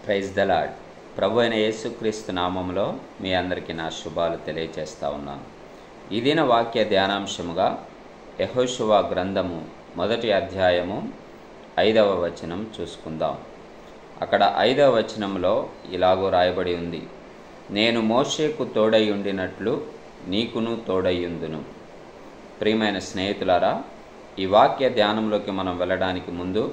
Praise the lord. ప్రభు అయిన యేసుక్రీస్తు నామంలో మీ అందరికీ నా శుభాలు తెలియజేస్తూ ఉన్నాను. ఈ దిన వాక్య ధ్యానాంశముగా యెహోషువ గ్రంథము 1వ అధ్యాయము 5వ వచనం చూసుకుందాం. అక్కడ 5వ వచనంలో ఇలాగూ రాయబడి ఉంది, నేను మోషేకు తోడై ఉండినట్లు నీకును తోడయ్యుందును. ప్రియమైన స్నేహితులారా, ఈ వాక్య ధ్యానంలోకి మనం వెళ్ళడానికి ముందు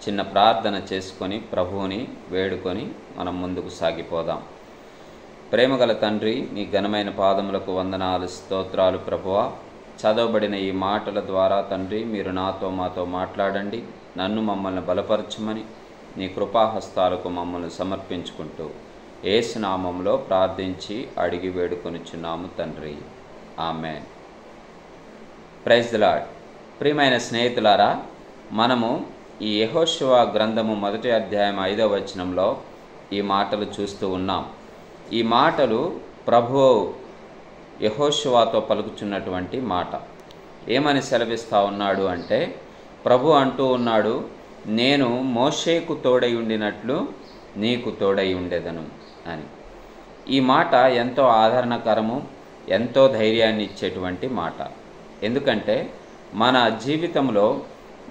చిన్న ప్రార్థన చేసుకొని ప్రభువుని వేడుకొని మనం ముందుకు సాగిపోదాం. ప్రేమగల తండ్రి, మీ ఘనమైన పాదములకు వందనాలు, స్తోత్రాలు ప్రభువా. చదవబడిన ఈ మాటల ద్వారా తండ్రి మీరు నాతో మాతో మాట్లాడండి. నన్ను మమ్మల్ని బలపరచమని నీ కృపాహస్తాలకు మమ్మల్ని సమర్పించుకుంటూ యేసు నామంలో ప్రార్థించి అడిగి వేడుకొనిచున్నాము తండ్రి, ఆమేన్. Praise the lord. ప్రియమైన స్నేహితులారా, మనము ఈ యెహోషువ గ్రంథము 1వ అధ్యాయం 5వ వచనంలో ఈ మాటలు చూస్తూ ఉన్నాం. ఈ మాటలు ప్రభువు యెహోషువతో పలుకుచున్నటువంటి మాట. ఏమని సెలవిస్తూ ఉన్నాడు అంటే, ప్రభు అంటూ ఉన్నాడు, నేను మోషేకు తోడై ఉండినట్లు నీకు తోడై ఉండేదను అని. ఈ మాట ఎంతో ఆదరణకరము, ఎంతో ధైర్యాన్ని ఇచ్చేటువంటి మాట. ఎందుకంటే మన జీవితంలో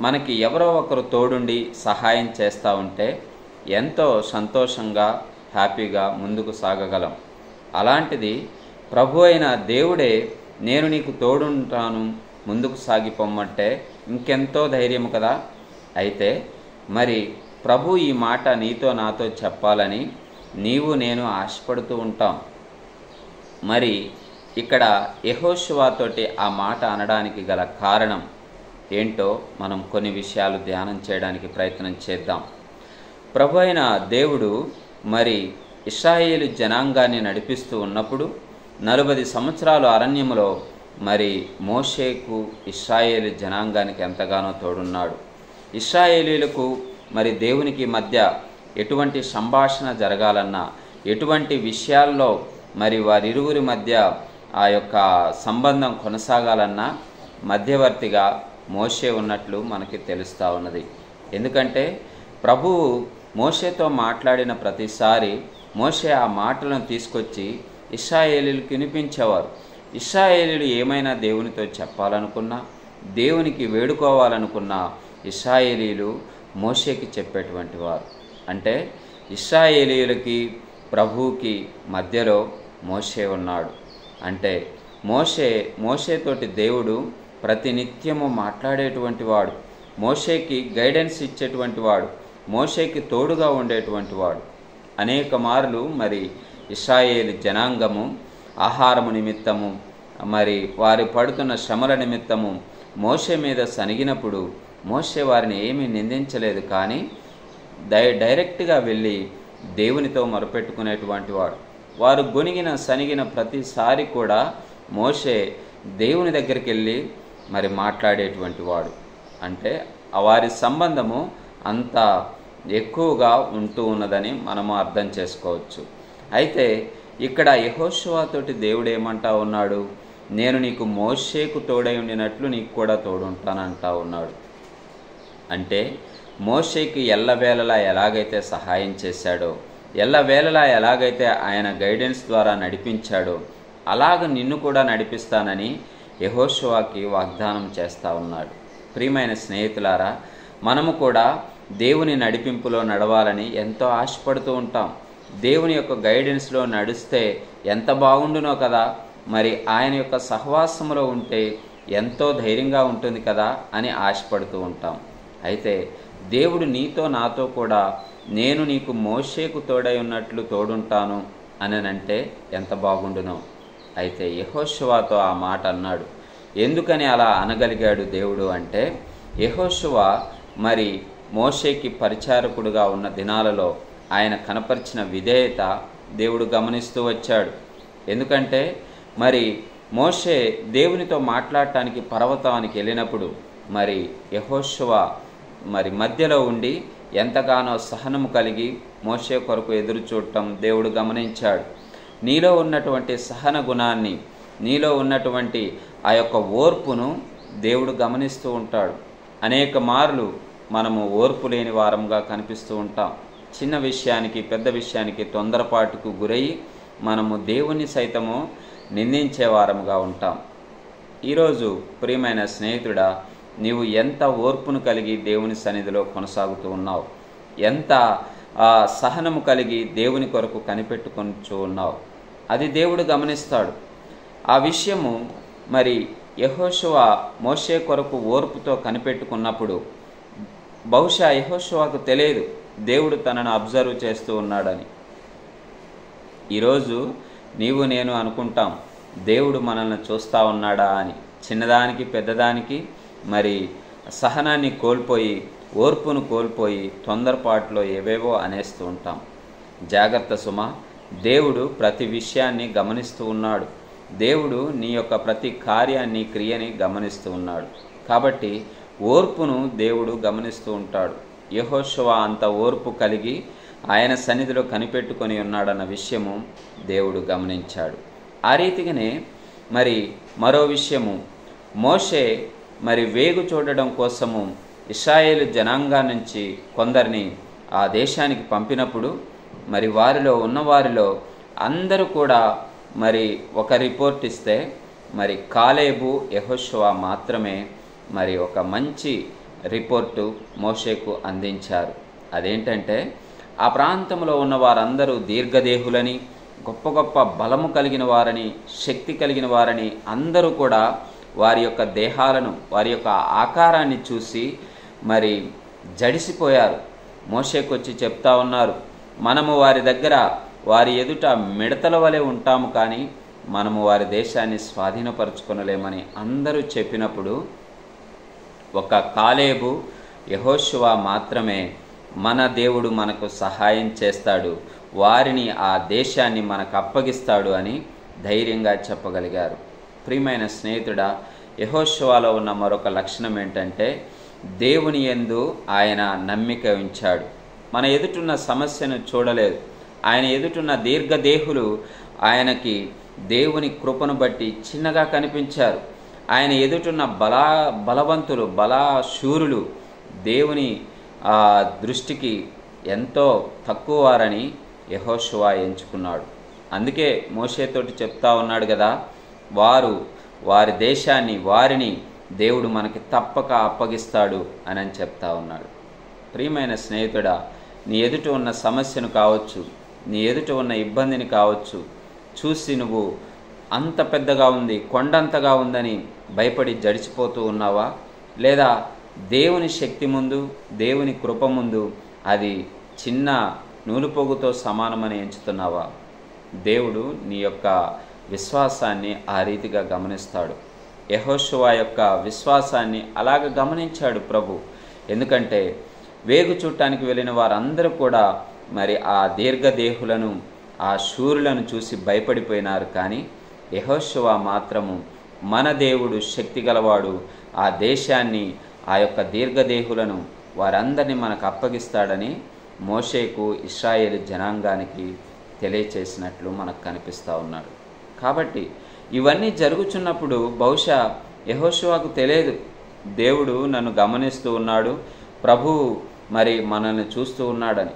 మనకి ఎవరో ఒకరు తోడుండి సహాయం చేస్తూ ఉంటే ఎంతో సంతోషంగా హ్యాపీగా ముందుకు సాగగలం. అలాంటిది ప్రభు అయిన దేవుడే నేను నీకు తోడుంటాను ముందుకు సాగిపోమ్మంటే ఇంకెంతో ధైర్యం కదా. అయితే మరి ప్రభు ఈ మాట నీతో నాతో చెప్పాలని నీవు నేను ఆశపడుతూ ఉంటాం. మరి ఇక్కడ యెహోషువతోటి ఆ మాట అనడానికి గల కారణం ఏంటో మనం కొన్ని విషయాలు ధ్యానం చేయడానికి ప్రయత్నం చేద్దాం. ప్రభు అయిన దేవుడు మరి ఇశ్రాయేలు జనాంగాన్ని నడిపిస్తూ ఉన్నప్పుడు 40 సంవత్సరాలు అరణ్యములో మరి మోషేకు ఇశ్రాయేలు జనాంగానికి ఎంతగానో తోడున్నాడు. ఇశ్రాయేలీలకు మరి దేవునికి మధ్య ఎటువంటి సంభాషణ జరగాలన్నా, ఎటువంటి విషయాల్లో మరి వారిరువురి మధ్య ఆ యొక్క సంబంధం కొనసాగాలన్నా మధ్యవర్తిగా మోషే ఉన్నట్లు మనకి తెలుస్తూ ఉన్నది. ఎందుకంటే ప్రభువు మోషేతో మాట్లాడిన ప్రతిసారి మోషే ఆ మాటలను తీసుకొచ్చి ఇశ్రాయేలీయులకు వినిపించేవారు. ఇశ్రాయేలీయులు ఏమైనా దేవునితో చెప్పాలనుకున్నా, దేవునికి వేడుకోవాలనుకున్నా ఇశ్రాయేలీయులు మోషేకి చెప్పేటువంటి వారు. అంటే ఇశ్రాయేలీయులకి ప్రభువుకి మధ్యలో మోషే ఉన్నాడు. అంటే మోషేతోటి దేవుడు ప్రతినిత్యము మాట్లాడేటువంటి వాడు, మోషేకి గైడెన్స్ ఇచ్చేటువంటి వాడు, మోషేకి తోడుగా ఉండేటువంటి వాడు. అనేక మార్లు మరి ఇశ్రాయేలు జనాంగము ఆహారము నిమిత్తము మరి వారి పడుతున్న శ్రమల నిమిత్తము మోషే మీద సనిగినప్పుడు మోషే వారిని ఏమీ నిందించలేదు, కానీ డైరెక్ట్గా వెళ్ళి దేవునితో మొరపెట్టుకునేటువంటి వాడు. వారు గొనిగిన సనిగిన ప్రతిసారి కూడా మోషే దేవుని దగ్గరికి వెళ్ళి మరి మాట్లాడేటువంటి వాడు. అంటే వారి సంబంధము అంత ఎక్కువగా ఉంటూ ఉన్నదని మనము అర్థం చేసుకోవచ్చు. అయితే ఇక్కడ యెహోషువతోటి దేవుడు ఏమంటా ఉన్నాడు, నేను నీకు మోషేకు తోడై ఉండినట్లు నీకు కూడా తోడుంటానంటా ఉన్నాడు. అంటే మోషేకి ఎల్లవేళలా ఎలాగైతే సహాయం చేశాడో, ఎల్లవేళలా ఎలాగైతే ఆయన గైడెన్స్ ద్వారా నడిపించాడో అలాగ నిన్ను కూడా నడిపిస్తానని యెహోషువకి వాగ్దానం చేస్తూ ఉన్నాడు. ప్రియమైన స్నేహితులారా, మనము కూడా దేవుని నడిపింపులో నడవాలని ఎంతో ఆశపడుతూ ఉంటాం. దేవుని యొక్క గైడెన్స్లో నడిస్తే ఎంత బాగుండునో కదా, మరి ఆయన యొక్క సహవాసంలో ఉంటే ఎంతో ధైర్యంగా ఉంటుంది కదా అని ఆశపడుతూ ఉంటాం. అయితే దేవుడు నీతో నాతో కూడా నేను నీకు మోషేకు తోడై ఉన్నట్లు తోడుంటాను అని అంటే ఎంత బాగుండునో. అయితే యెహోషువతో ఆ మాట అన్నాడు. ఎందుకని అలా అనగలిగాడు దేవుడు అంటే, యెహోషువ మరి మోషేకి పరిచారకుడుగా ఉన్న దినాలలో ఆయన కనపరిచిన విధేయత దేవుడు గమనిస్తూ వచ్చాడు. ఎందుకంటే మరి మోషే దేవునితో మాట్లాడటానికి పర్వతానికి వెళ్ళినప్పుడు మరి యెహోషువ మరి మధ్యలో ఉండి ఎంతగానో సహనము కలిగి మోషే కొరకు ఎదురు చూడటం దేవుడు గమనించాడు. నీలో ఉన్నటువంటి సహన గుణాన్ని, నీలో ఉన్నటువంటి ఆ యొక్క ఓర్పును దేవుడు గమనిస్తూ ఉంటాడు. అనేక మార్లు మనము ఓర్పు లేని వారంగా కనిపిస్తూ ఉంటాం. చిన్న విషయానికి పెద్ద విషయానికి తొందరపాటుకు గురయ్యి మనము దేవుని సైతము నిందించేవారముగా ఉంటాం. ఈరోజు ప్రియమైన స్నేహితుడా, నీవు ఎంత ఓర్పును కలిగి దేవుని సన్నిధిలో కొనసాగుతూ ఉన్నావు, ఎంత సహనము కలిగి దేవుని కొరకు కనిపెట్టుకొనిచూ ఉన్నావు, అది దేవుడు గమనిస్తాడు. ఆ విషయము మరి యెహోషువ మోషే కొరకు ఓర్పుతో కనిపెట్టుకున్నప్పుడు బహుశా యెహోషువకు తెలియదు దేవుడు తనను అబ్జర్వ్ చేస్తూ ఉన్నాడని. ఈరోజు నీవు నేను అనుకుంటాం దేవుడు మనల్ని చూస్తూ ఉన్నాడా అని. చిన్నదానికి పెద్దదానికి మరి సహనాన్ని కోల్పోయి ఓర్పును కోల్పోయి తొందరపాటులో ఏవేవో అనేస్తూ ఉంటాం. జాగ్రత్త సుమా, దేవుడు ప్రతి విషయాన్ని గమనిస్తూ ఉన్నాడు. దేవుడు నీ యొక్క ప్రతి కార్యాన్ని క్రియని గమనిస్తూ ఉన్నాడు. కాబట్టి ఓర్పును దేవుడు గమనిస్తూ ఉంటాడు. యెహోషువ అంత ఓర్పు కలిగి ఆయన సన్నిధిలో కనిపెట్టుకొని ఉన్నాడన్న విషయము దేవుడు గమనించాడు. ఆ రీతిగానే మరి మరో విషయము, మోషే మరి వేగు చూడడం కోసము ఇశ్రాయేలు జనాంగా నుంచి కొందరిని ఆ దేశానికి పంపినప్పుడు మరి వారిలో అందరూ కూడా మరి ఒక రిపోర్ట్ ఇస్తే మరి కాలేబు యెహోషువ మాత్రమే మరి ఒక మంచి రిపోర్టు మోషేకు అందించారు. అదేంటంటే ఆ ప్రాంతంలో ఉన్న వారందరూ దీర్ఘదేహులని, గొప్ప గొప్ప బలము కలిగిన వారని, శక్తి కలిగిన వారని అందరూ కూడా వారి యొక్క దేహాలను, వారి యొక్క ఆకారాన్ని చూసి మరి జడిసిపోయారు. మోషేకు వచ్చి చెప్తా ఉన్నారు, మనము వారి దగ్గర వారి ఎదుట మిడతల వలె ఉంటాము, కానీ మనము వారి దేశాన్ని స్వాధీనపరచుకొనలేమని అందరూ చెప్పినప్పుడు ఒక కాలేబు యెహోషువ మాత్రమే మన దేవుడు మనకు సహాయం చేస్తాడు, వారిని ఆ దేశాన్ని మనకు అప్పగిస్తాడు అని ధైర్యంగా చెప్పగలిగారు. ప్రియమైన స్నేహితుడా, యెహోషువలో ఉన్న మరొక లక్షణం ఏంటంటే దేవుని యందు ఆయన నమ్మిక ఉంచాడు. మన ఎదుటున్న సమస్యను చూడలేదు. ఆయన ఎదుటున్న దీర్ఘదేహులు ఆయనకి దేవుని కృపను బట్టి చిన్నగా కనిపించారు. ఆయన ఎదుటున్న బలవంతులు, శూరులు దేవుని దృష్టికి ఎంతో తక్కువ వారని యెహోషువ ఎంచుకున్నాడు. అందుకే మోషేతోటి చెప్తా ఉన్నాడు కదా, వారి దేశాన్ని, వారిని దేవుడు మనకి తప్పక అప్పగిస్తాడు అని చెప్తా ఉన్నాడు. ప్రియమైన స్నేహితుడా, నీ ఎదుట ఉన్న సమస్యను కావచ్చు, నీ ఎదుట ఉన్న ఇబ్బందిని కావచ్చు చూసి నువ్వు అంత పెద్దగా ఉంది, కొండంతగా ఉందని భయపడి జడిచిపోతూ ఉన్నావా? లేదా దేవుని శక్తి ముందు, దేవుని కృప ముందు అది చిన్న నూలుపోగుతో సమానమని ఎంచుతున్నావా? దేవుడు నీ యొక్క విశ్వాసాన్ని ఆ రీతిగా గమనిస్తాడు. యెహోషువ యొక్క విశ్వాసాన్ని అలాగ గమనించాడు ప్రభు. ఎందుకంటే వేగు చూడటానికి వెళ్ళిన వారందరూ కూడా మరి ఆ దీర్ఘదేహులను, ఆ శూరులను చూసి భయపడిపోయినారు. కానీ యెహోషువ మాత్రము మన దేవుడు శక్తి గలవాడు, ఆ దేశాన్ని, ఆ యొక్క దీర్ఘదేహులను వారందరినీ మనకు అప్పగిస్తాడని మోషేకు, ఇశ్రాయేలు జనాంగానికి తెలియచేసినట్లు మనకు కనిపిస్తూ ఉన్నాడు. కాబట్టి ఇవన్నీ జరుగుతున్నప్పుడు బహుశా యెహోషువకు తెలియదు దేవుడు నన్ను గమనిస్తూ ఉన్నాడు, ప్రభువు మరి మనల్ని చూస్తూ ఉన్నాడని.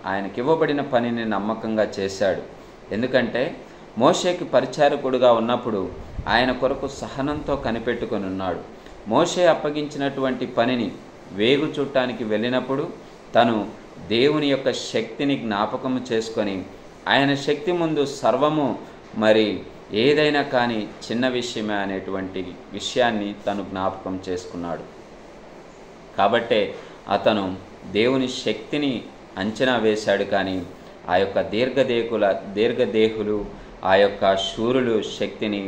ఆయనకి ఇవ్వబడిన పనిని నమ్మకంగా చేశాడు. ఎందుకంటే మోషేకి పరిచారకుడుగా ఉన్నప్పుడు ఆయన కొరకు సహనంతో కనిపెట్టుకొని ఉన్నాడు. మోషే అప్పగించినటువంటి పనిని వేగు చూడటానికి వెళ్ళినప్పుడు తను దేవుని యొక్క శక్తిని జ్ఞాపకము చేసుకొని ఆయన శక్తి ముందు సర్వము మరి ఏదైనా కానీ చిన్న విషయమే అనేటువంటి విషయాన్ని తను జ్ఞాపకం చేసుకున్నాడు. కాబట్టే అతను దేవుని శక్తిని అంచనా వేశాడు, కానీ ఆ యొక్క దీర్ఘదేహులు, ఆ యొక్క శూరులు శక్తిని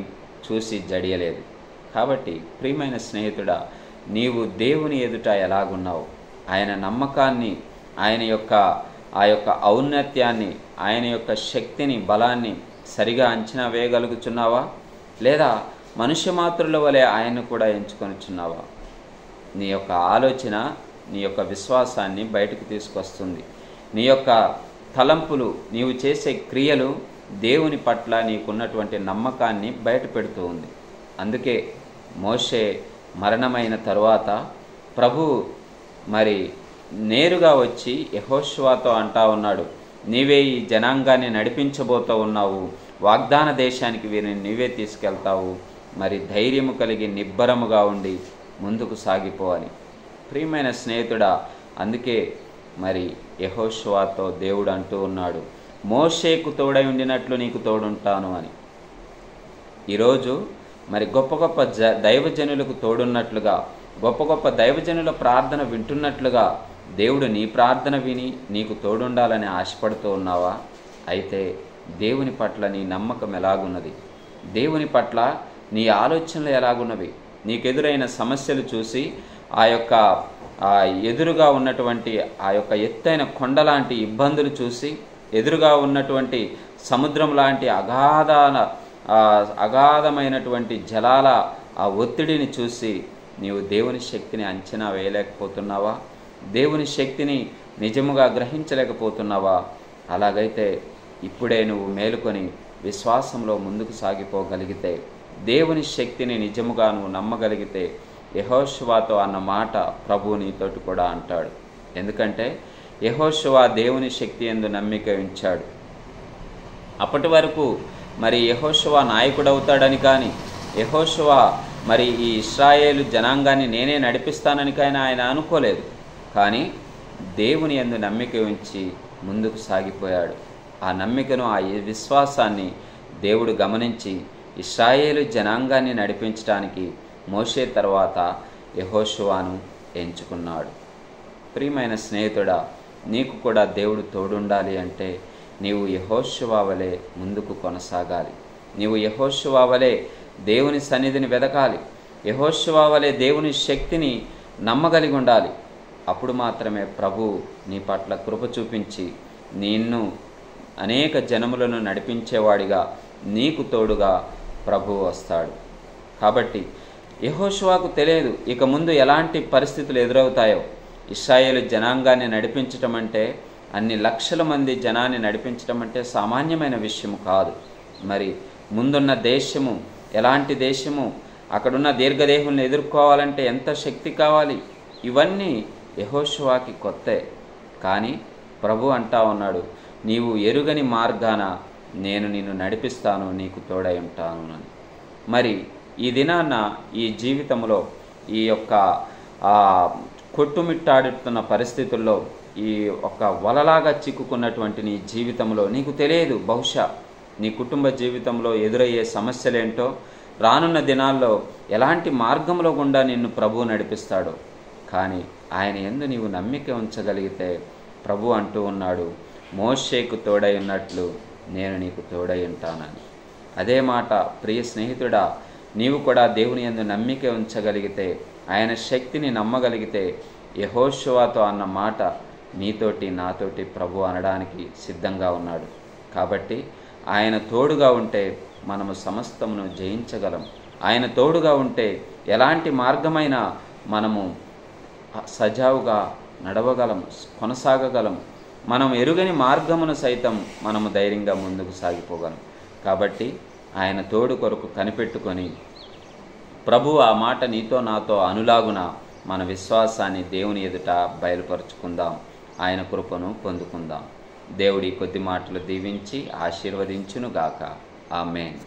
చూసి జడియలేదు. కాబట్టి ప్రియమైన స్నేహితుడా, నీవు దేవుని ఎదుట ఎలాగున్నావు? ఆయన నమ్మకాన్ని, ఆయన యొక్క ఆ యొక్క ఔన్నత్యాన్ని, ఆయన యొక్క శక్తిని, బలాన్ని సరిగా అంచనా వేయగలుగుచున్నావా? లేదా మనుష్య మాత్రుల వలె ఆయన్ని కూడా ఎంచుకొనిచున్నావా? నీ యొక్క ఆలోచన నీ యొక్క విశ్వాసాన్ని బయటకు తీసుకొస్తుంది. నీ యొక్క తలంపులు, నీవు చేసే క్రియలు దేవుని పట్ల నీకున్నటువంటి నమ్మకాన్ని బయట పెడుతూ ఉంది. అందుకే మోషే మరణమైన తరువాత ప్రభు మరి నేరుగా వచ్చి యెహోషువతో అంటా ఉన్నాడు, నీవే ఈ జనాంగాన్ని నడిపించబోతూ ఉన్నావు, వాగ్దాన దేశానికి వీరిని నీవే తీసుకెళ్తావు, మరి ధైర్యము కలిగి నిబ్బరముగా ఉండి ముందుకు సాగిపోవాలి. ప్రియమైన స్నేహితుడా, అందుకే మరి యెహోషువతో దేవుడు అంటూ ఉన్నాడు, మోషేకు తోడై ఉండినట్లు నీకు తోడుంటాను అని. ఈరోజు మరి గొప్ప గొప్ప దైవజనులకు తోడున్నట్లుగా, గొప్ప గొప్ప దైవజనుల ప్రార్థన వింటున్నట్లుగా దేవుడు నీ ప్రార్థన విని నీకు తోడుండాలని ఆశపడుతూ ఉన్నావా? అయితే దేవుని పట్ల నీ నమ్మకం ఎలాగున్నది? దేవుని పట్ల నీ ఆలోచనలు ఎలాగున్నవి? నీకెదురైన సమస్యలు చూసి ఎదురుగా ఉన్నటువంటి ఆ యొక్క ఎత్తైన కొండ లాంటి ఇబ్బందులు చూసి, ఎదురుగా ఉన్నటువంటి సముద్రం లాంటి అగాధమైనటువంటి జలాల ఆ ఒత్తిడిని చూసి నీవు దేవుని శక్తిని అంచనా వేయలేకపోతున్నావా? దేవుని శక్తిని నిజముగా గ్రహించలేకపోతున్నావా? అలాగైతే ఇప్పుడే నువ్వు మేలుకొని విశ్వాసంలో ముందుకు సాగిపోగలిగితే, దేవుని శక్తిని నిజముగా నువ్వు నమ్మగలిగితే, యెహోషువతో అన్న మాట ప్రభువు నీతోటి కూడా అంటాడు. ఎందుకంటే యెహోషువ దేవుని శక్తి యందు నమ్మిక ఉంచాడు. అప్పటి వరకు మరి యెహోషువ నాయకుడవుతాడని కానీ, యెహోషువ మరి ఈ ఇశ్రాయేలు జనాంగాన్ని నేనే నడిపిస్తానని కానీ ఆయన అనుకోలేదు. కానీ దేవుని యందు నమ్మిక ఉంచి ముందుకు సాగిపోయాడు. ఆ నమ్మికను, ఆ విశ్వాసాన్ని దేవుడు గమనించి ఇశ్రాయేలు జనాంగాన్ని నడిపించడానికి మోషే తర్వాత యెహోషువను ఎంచుకున్నాడు. ప్రియమైన స్నేహితుడా, నీకు కూడా దేవుడు తోడుండాలి అంటే నీవు యెహోషువ వలె ముందుకు కొనసాగాలి. నీవు యెహోషువ వలె దేవుని సన్నిధిని వెదకాలి. యెహోషువ వలె దేవుని శక్తిని నమ్మగలిగి ఉండాలి. అప్పుడు మాత్రమే ప్రభు నీ పట్ల కృప చూపించి నిన్ను అనేక జనములను నడిపించేవాడిగా, నీకు తోడుగా ప్రభు వస్తాడు. కాబట్టి యెహోషువకు తెలియదు ఇక ముందు ఎలాంటి పరిస్థితులు ఎదురవుతాయో. ఇశ్రాయేలు జనాంగాన్ని నడిపించటం అంటే, అన్ని లక్షల మంది జనాన్ని నడిపించడం అంటే సామాన్యమైన విషయము కాదు. మరి ముందున్న దేశము ఎలాంటి దేశము, అక్కడున్న దీర్ఘదేహుల్ని ఎదుర్కోవాలంటే ఎంత శక్తి కావాలి? ఇవన్నీ యెహోషువకి కొత్తే. కానీ ప్రభు అంటా ఉన్నాడు, నీవు ఎరుగని మార్గాన నేను నిన్ను నడిపిస్తాను, నీకు తోడై ఉంటాను అని. మరి ఈ దినాన్న ఈ జీవితంలో ఈ యొక్క కొట్టుమిట్టాడుతున్న పరిస్థితుల్లో, ఈ ఒక వలలాగా చిక్కుకున్నటువంటి నీ జీవితంలో నీకు తెలియదు, బహుశా నీ కుటుంబ జీవితంలో ఎదురయ్యే సమస్యలేంటో, రానున్న దినాల్లో ఎలాంటి మార్గంలో గుండా నిన్ను ప్రభువు నడిపిస్తాడో. కానీ ఆయన యందు నీవు నమ్మిక ఉంచగలిగితే ప్రభు అంటూ ఉన్నాడు, మోషేకు తోడై ఉన్నట్లు నేను నీకు తోడై ఉంటానని. అదే మాట ప్రియ స్నేహితుడా, నీవు కూడా దేవుని యందు నమ్మిక ఉంచగలిగితే, ఆయన శక్తిని నమ్మగలిగితే, యెహోషువతో అన్న మాట నీతోటి నాతోటి ప్రభు అనడానికి సిద్ధంగా ఉన్నాడు. కాబట్టి ఆయన తోడుగా ఉంటే మనము సమస్తమును జయించగలం. ఆయన తోడుగా ఉంటే ఎలాంటి మార్గమైనా మనము సజావుగా నడవగలం, కొనసాగగలం. మనం ఎరుగని మార్గమును సైతం మనము ధైర్యంగా ముందుకు సాగిపోగలం. కాబట్టి ఆయన తోడు కొరకు కనిపెట్టుకొని ప్రభు ఆ మాట నీతో నాతో అనులాగున మన విశ్వాసాన్ని దేవుని ఎదుట బయలుపరుచుకుందాం. ఆయన కృపను పొందుకుందాం. దేవుడి కొద్ది మాటలు దీవించి ఆశీర్వదించునుగాక. ఆమేన్.